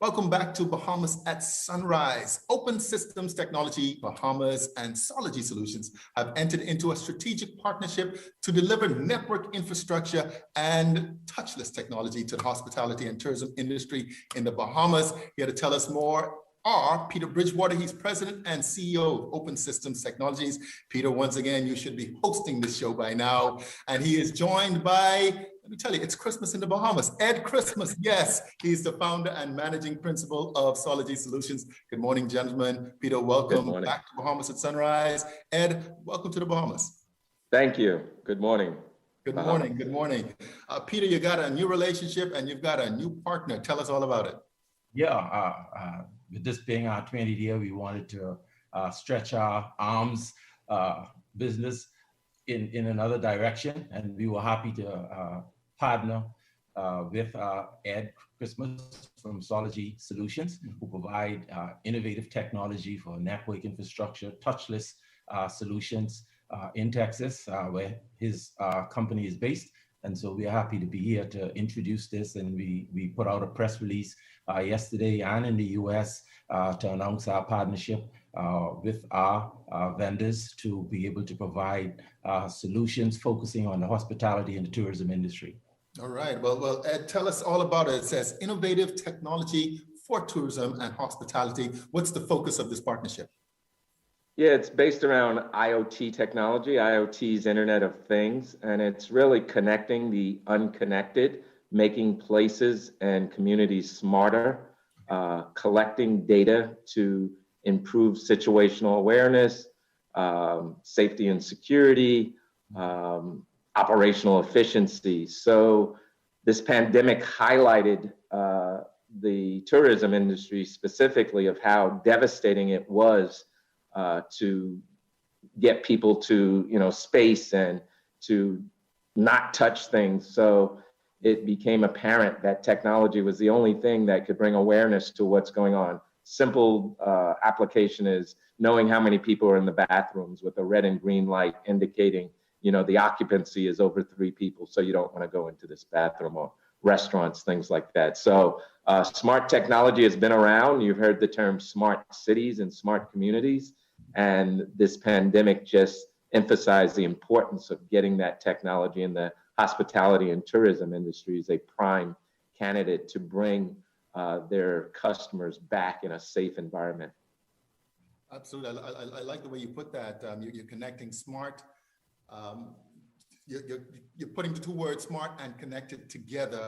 Welcome back to Bahamas at Sunrise. Open Systems Technology, Bahamas, and Sology Solutions have entered into a strategic partnership to deliver network infrastructure and touchless technology to the hospitality and tourism industry in the Bahamas. Here to tell us more are Peter Bridgewater. He's president and CEO of Open Systems Technologies. Peter, once again, you should be hosting this show by now. And he is joined by, let me tell you, it's Christmas in the Bahamas. Ed Christmas, yes, he's the founder and managing principal of Sology Solutions. Good morning, gentlemen. Peter, welcome back to Bahamas at Sunrise. Ed, welcome to the Bahamas. Thank you. Good morning. Good morning. Good morning. Peter, you got a new relationship and you've got a new partner. Tell us all about it. Yeah, with this being our 20th year, we wanted to stretch our arms business in another direction, and we were happy to partner with Ed Christmas from Sology Solutions, who provide innovative technology for network infrastructure, touchless solutions in Texas, where his company is based. And so we are happy to be here to introduce this, and we put out a press release yesterday and in the US to announce our partnership with our vendors to be able to provide solutions focusing on the hospitality and the tourism industry. All right, well, Ed, tell us all about it. It says innovative technology for tourism and hospitality. What's the focus of this partnership? Yeah, it's based around IoT technology. IoT is Internet of Things, and it's really connecting the unconnected, making places and communities smarter, collecting data to improve situational awareness, safety and security, operational efficiency. So this pandemic highlighted the tourism industry specifically of how devastating it was to get people to, space and to not touch things. So it became apparent that technology was the only thing that could bring awareness to what's going on. Simple application is knowing how many people are in the bathrooms with a red and green light indicating, the occupancy is over 3 people. So you don't want to go into this bathroom, or restaurants, things like that. So smart technology has been around. You've heard the term smart cities and smart communities. And this pandemic just emphasized the importance of getting that technology in the hospitality and tourism industry as a prime candidate to bring their customers back in a safe environment. Absolutely. I like the way you put that. You're connecting smart. You're putting the 2 words smart and connected together.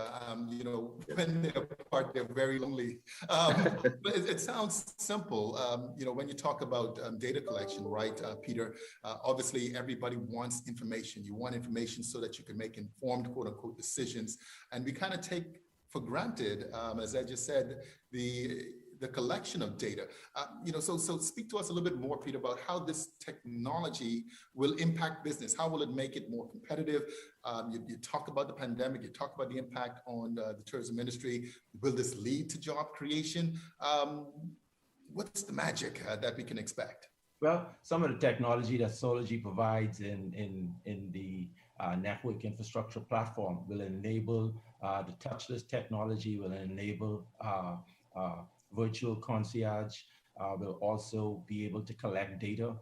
When they're apart, they're very lonely. But it sounds simple. When you talk about data collection, right, Peter, obviously everybody wants information. You want information so that you can make informed, quote unquote, decisions. And we kind of take for granted, as I just said, the collection of data. So speak to us a little bit more, Peter, about how this technology will impact business. How will it make it more competitive? You talk about the pandemic, you talk about the impact on the tourism industry. Will this lead to job creation? What's the magic that we can expect? Well, some of the technology that Sology provides in the network infrastructure platform will enable the touchless technology, will enable virtual concierge, will also be able to collect data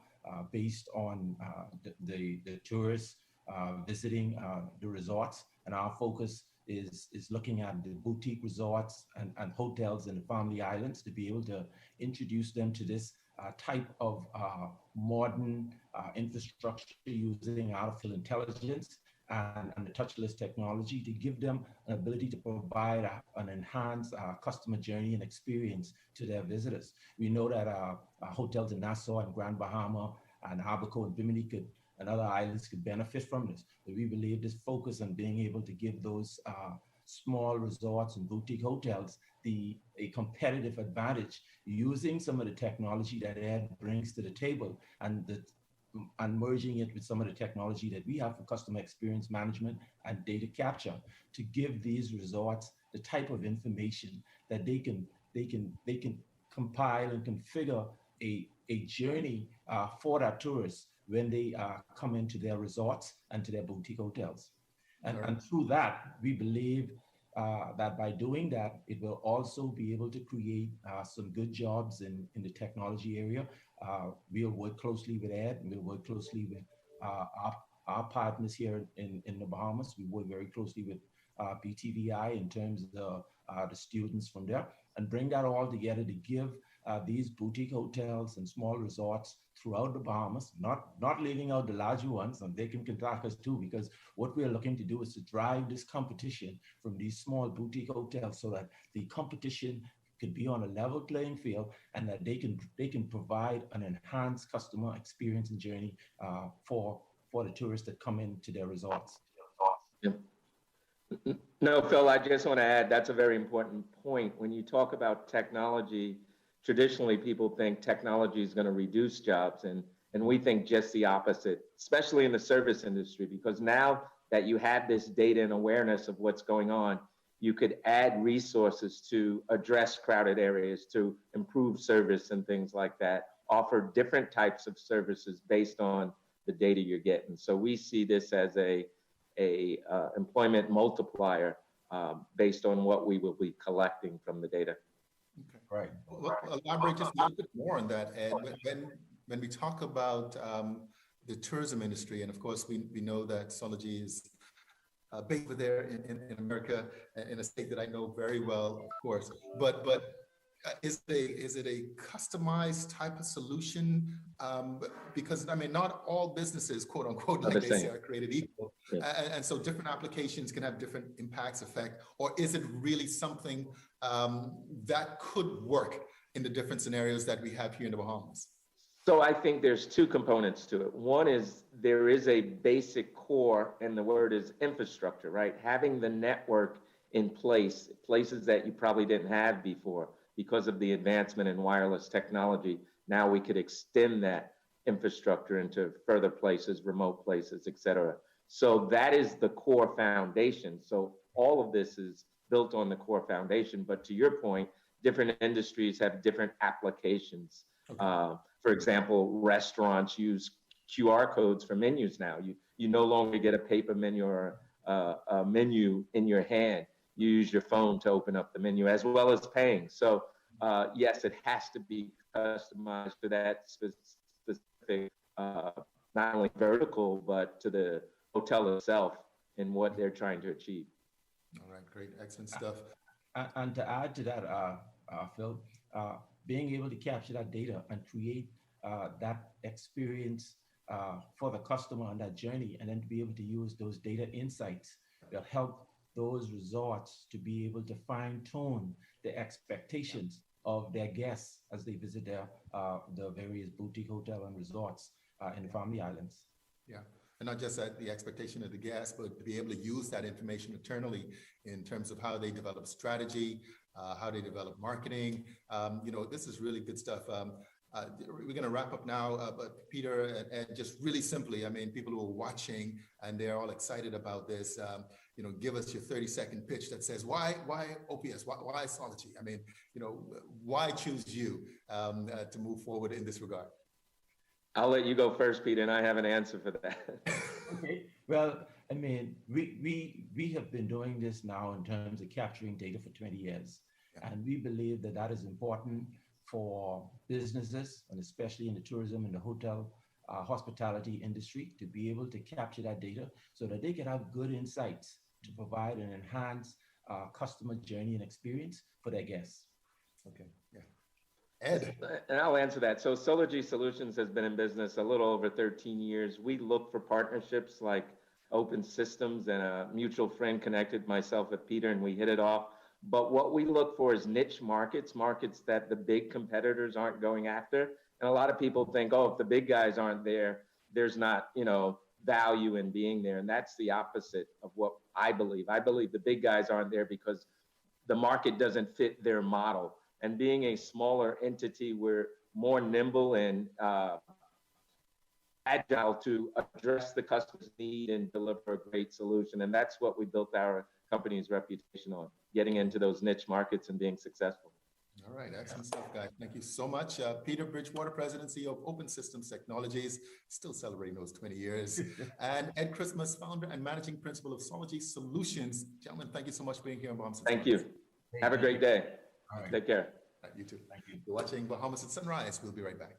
based on the tourists visiting the resorts. And our focus is looking at the boutique resorts and hotels in the Family Islands to be able to introduce them to this type of modern infrastructure using artificial intelligence and the touchless technology to give them an ability to provide an enhanced customer journey and experience to their visitors. We know that hotels in Nassau and Grand Bahama and Abaco and Bimini and other islands could benefit from this. But we believe this focus on being able to give those small resorts and boutique hotels a competitive advantage using some of the technology that Ed brings to the table and merging it with some of the technology that we have for customer experience management and data capture to give these resorts the type of information that they can compile and configure a journey for that tourists when they come into their resorts and to their boutique hotels. And through that, we believe that by doing that, it will also be able to create some good jobs in the technology area. We'll work closely with Ed, and we'll work closely with our partners here in the Bahamas. We work very closely with BTVI in terms of the students from there, and bring that all together to give these boutique hotels and small resorts throughout the Bahamas, not leaving out the larger ones, and they can contact us too, because what we're looking to do is to drive this competition from these small boutique hotels so that the competition could be on a level playing field, and that they can provide an enhanced customer experience and journey for the tourists that come into their resorts. Yeah. No, Phil, I just want to add, that's a very important point. When you talk about technology, traditionally people think technology is going to reduce jobs, and we think just the opposite, especially in the service industry, because now that you have this data and awareness of what's going on, you could add resources to address crowded areas, to improve service and things like that, offer different types of services based on the data you're getting. So we see this as a employment multiplier based on what we will be collecting from the data. Okay. Right. Well, elaborate just a little bit more on that, Ed. When we talk about the tourism industry, and of course we know that Sology is based over there in America, in a state that I know very well, of course. But is it a customized type of solution? Because I mean, not all businesses, quote unquote, like they say, are created equal. Yeah. And so different applications can have different impacts, effect, or is it really something that could work in the different scenarios that we have here in the Bahamas? So I think there's two components to it. One is there is a basic core, and the word is infrastructure, right? Having the network in place, places that you probably didn't have before because of the advancement in wireless technology. Now we could extend that infrastructure into further places, remote places, et cetera. So that is the core foundation. So all of this is built on the core foundation. But to your point, different industries have different applications. Okay. For example, restaurants use QR codes for menus now. You no longer get a paper menu or a menu in your hand. You use your phone to open up the menu as well as paying. So yes, it has to be customized to that specific, not only vertical, but to the hotel itself and what they're trying to achieve. All right, great, excellent stuff. And to add to that, Phil, being able to capture that data and create that experience for the customer on that journey, and then to be able to use those data insights that help those resorts to be able to fine-tune the expectations of their guests as they visit the various boutique hotel and resorts in the Family Islands. Yeah. And not just at the expectation of the guests, but to be able to use that information internally in terms of how they develop strategy, how they develop marketing. You know, this is really good stuff. We're going to wrap up now, but Peter, and just really simply, I mean, people who are watching and they're all excited about this, you know, give us your 30-second pitch that says, why OPS, why Sology? I mean, you know, why choose you to move forward in this regard? I'll let you go first, Peter, and I have an answer for that. Okay. Well, I mean, we have been doing this now in terms of capturing data for 20 years. Yeah. And we believe that that is important for businesses, and especially in the tourism and the hotel hospitality industry, to be able to capture that data so that they can have good insights to provide an enhanced customer journey and experience for their guests. Okay, yeah. Ed. And I'll answer that. So Sology Solutions has been in business a little over 13 years. We look for partnerships like OpenSys, and a mutual friend connected myself with Peter, and we hit it off. But what we look for is niche markets that the big competitors aren't going after. And a lot of people think, oh, if the big guys aren't there, there's not, you know, value in being there. And that's the opposite of what I believe. I believe the big guys aren't there because the market doesn't fit their model. And being a smaller entity, we're more nimble and agile to address the customer's need and deliver a great solution. And that's what we built our company's reputation on, getting into those niche markets and being successful. All right, excellent stuff, guys. Thank you so much. Peter Bridgewater, Presidency of Open Systems Technologies, still celebrating those 20 years. And Ed Christmas, Founder and Managing Principal of Sology Solutions. Gentlemen, thank you so much for being here on Bahamas. Thank you. Have a great day. All right. Take care. You too. Thank you. You're watching Bahamas at Sunrise. We'll be right back.